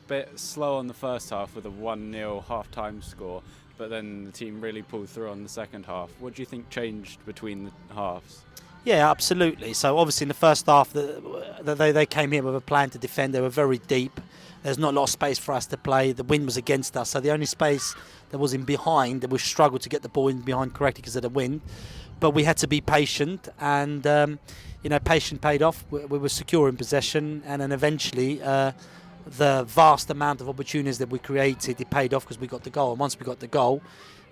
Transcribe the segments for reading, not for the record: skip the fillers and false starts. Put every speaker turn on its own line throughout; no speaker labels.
bit slow on the first half with a 1-0 half-time score, but then the team really pulled through on the second half. What do you think changed between the halves?
Yeah, absolutely. So obviously in the first half, they came here with a plan to defend. They were very deep. There's not a lot of space for us to play. The wind was against us, so the only space that was in behind, we struggled to get the ball in behind correctly because of the wind. But we had to be patient, and patience paid off. We were secure in possession, and then eventually the vast amount of opportunities that we created, it paid off because we got the goal. And once we got the goal,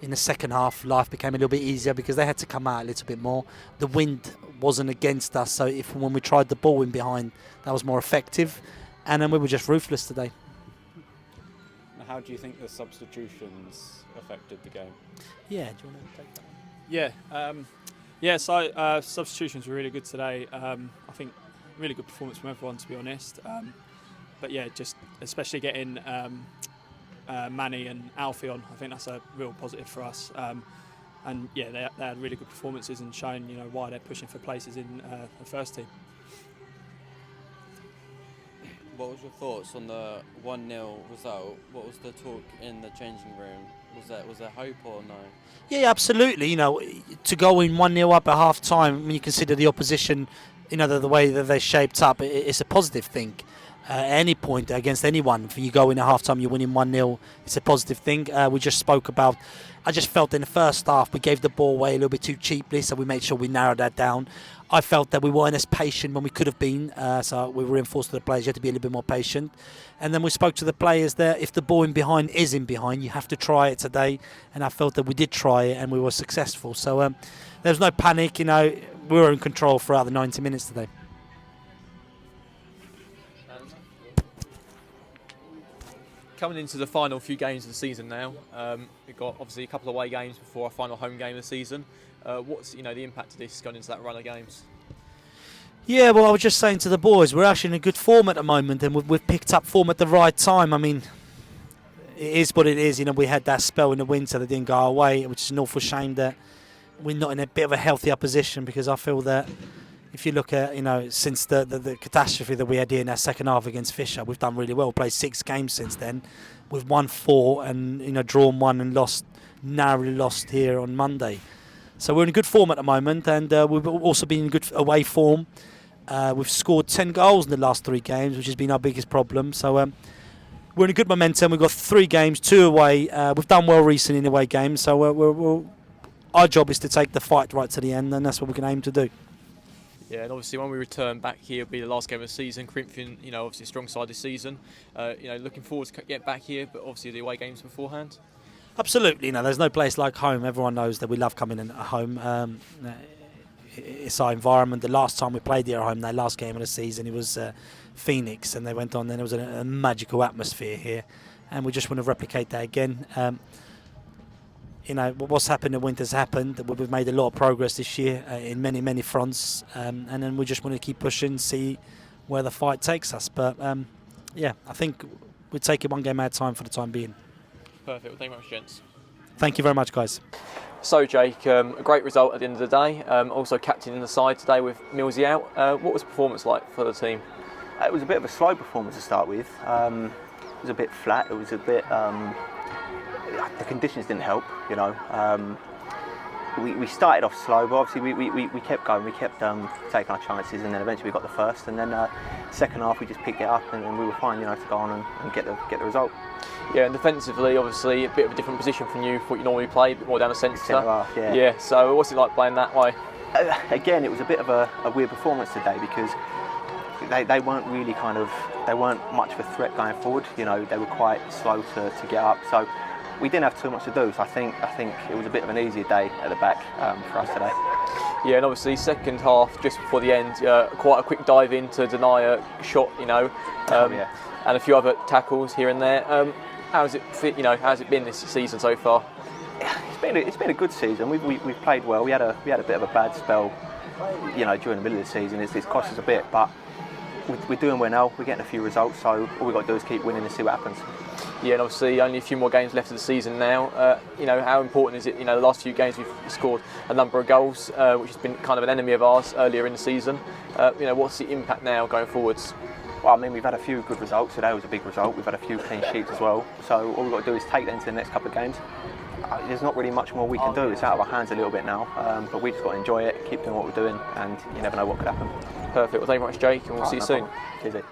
in the second half, life became a little bit easier because they had to come out a little bit more. The wind wasn't against us, so when we tried the ball in behind, that was more effective. And then we were just ruthless today.
How do you think the substitutions affected the game?
Yeah, do you want to take that one?
So substitutions were really good today. I think really good performance from everyone, to be honest. But yeah, just especially getting Manny and Alfie on, I think that's a real positive for us. And yeah, they had really good performances and shown why they're pushing for places in the first team.
What was your thoughts on the 1-0 result? What was the talk in the changing room? Was there hope or no?
Yeah, absolutely. To go in 1-0 up at half time when you consider the opposition, the way that they shaped up, it's a positive thing. At any point against anyone, if you go in at half time, you're winning 1-0, it's a positive thing. We just spoke about, I just felt in the first half we gave the ball away a little bit too cheaply, so we made sure we narrowed that down. I felt that we weren't as patient when we could have been, so we reinforced to the players you have to be a little bit more patient. And then we spoke to the players that if the ball in behind is in behind, you have to try it today. And I felt that we did try it and we were successful. So there was no panic, we were in control throughout the 90 minutes today.
Coming into the final few games of the season now, we've got obviously a couple of away games before our final home game of the season. What's the impact of this going into that run of games?
Yeah, well, I was just saying to the boys, we're actually in a good form at the moment, and we've picked up form at the right time. I mean, it is what it is. We had that spell in the winter that didn't go our way, which is an awful shame that we're not in a bit of a healthier position, because I feel that if you look at, since the catastrophe that we had here in our second half against Fisher, we've done really well. Played 6 games since then. We've won 4 and, drawn 1 and narrowly lost here on Monday. So we're in good form at the moment, and we've also been in good away form. We've scored 10 goals in the last 3 games, which has been our biggest problem. So we're in a good momentum. We've got 3 games, 2 away. We've done well recently in away games, so our job is to take the fight right to the end, and that's what we can aim to do.
Yeah, and obviously when we return back here, it'll be the last game of the season. Corinthian, obviously a strong side this season. Looking forward to get back here, but obviously the away games beforehand.
Absolutely, there's no place like home. Everyone knows that we love coming in at home. It's our environment. The last time we played here at home, that last game of the season, it was Phoenix, and they went on. Then it was a magical atmosphere here, and we just want to replicate that again. What's happened in winter's happened. We've made a lot of progress this year in many, many fronts, and then we just want to keep pushing, see where the fight takes us. But I think we'll take it one game at a time for the time being.
Perfect. Well, thank you very much, gents.
Thank you very much, guys.
So, Jake, a great result at the end of the day. Also captain in the side today with Millsy out. What was the performance like for the team?
It was a bit of a slow performance to start with. It was a bit flat. It was a bit. The conditions didn't help. We started off slow, but obviously we kept going. We kept taking our chances, and then eventually we got the first. And then second half we just picked it up, and we were fine, to go on and get the result.
Yeah, and defensively, obviously a bit of a different position from you, what you normally play, a bit more down the centre.
Centre-half, yeah.
Yeah. So what's it like playing that way?
Again, it was a bit of a weird performance today, because they weren't really they weren't much of a threat going forward. They were quite slow to get up. So we didn't have too much to do. So I think it was a bit of an easier day at the back for us today.
Yeah, and obviously second half, just before the end, quite a quick dive in to deny a shot,
Yeah.
And a few other tackles here and there. How's it fit? How's it been this season so far?
It's been a good season. We've played well. We had a bit of a bad spell, during the middle of the season. It's cost us a bit, but we're doing well now. We're getting a few results, so all we've got to do is keep winning and see what happens.
Yeah, and obviously only a few more games left of the season now. How important is it? The last few games we've scored a number of goals, which has been kind of an enemy of ours earlier in the season. What's the impact now going forwards?
Well, I mean, we've had a few good results. Today was a big result. We've had a few clean sheets as well. So all we've got to do is take that into the next couple of games. There's not really much more we can do. It's out of our hands a little bit now. But we just got to enjoy it, keep doing what we're doing, and you never know what could happen.
Perfect. Well, thank you very much, Jake, and we'll see you soon.
Cheers.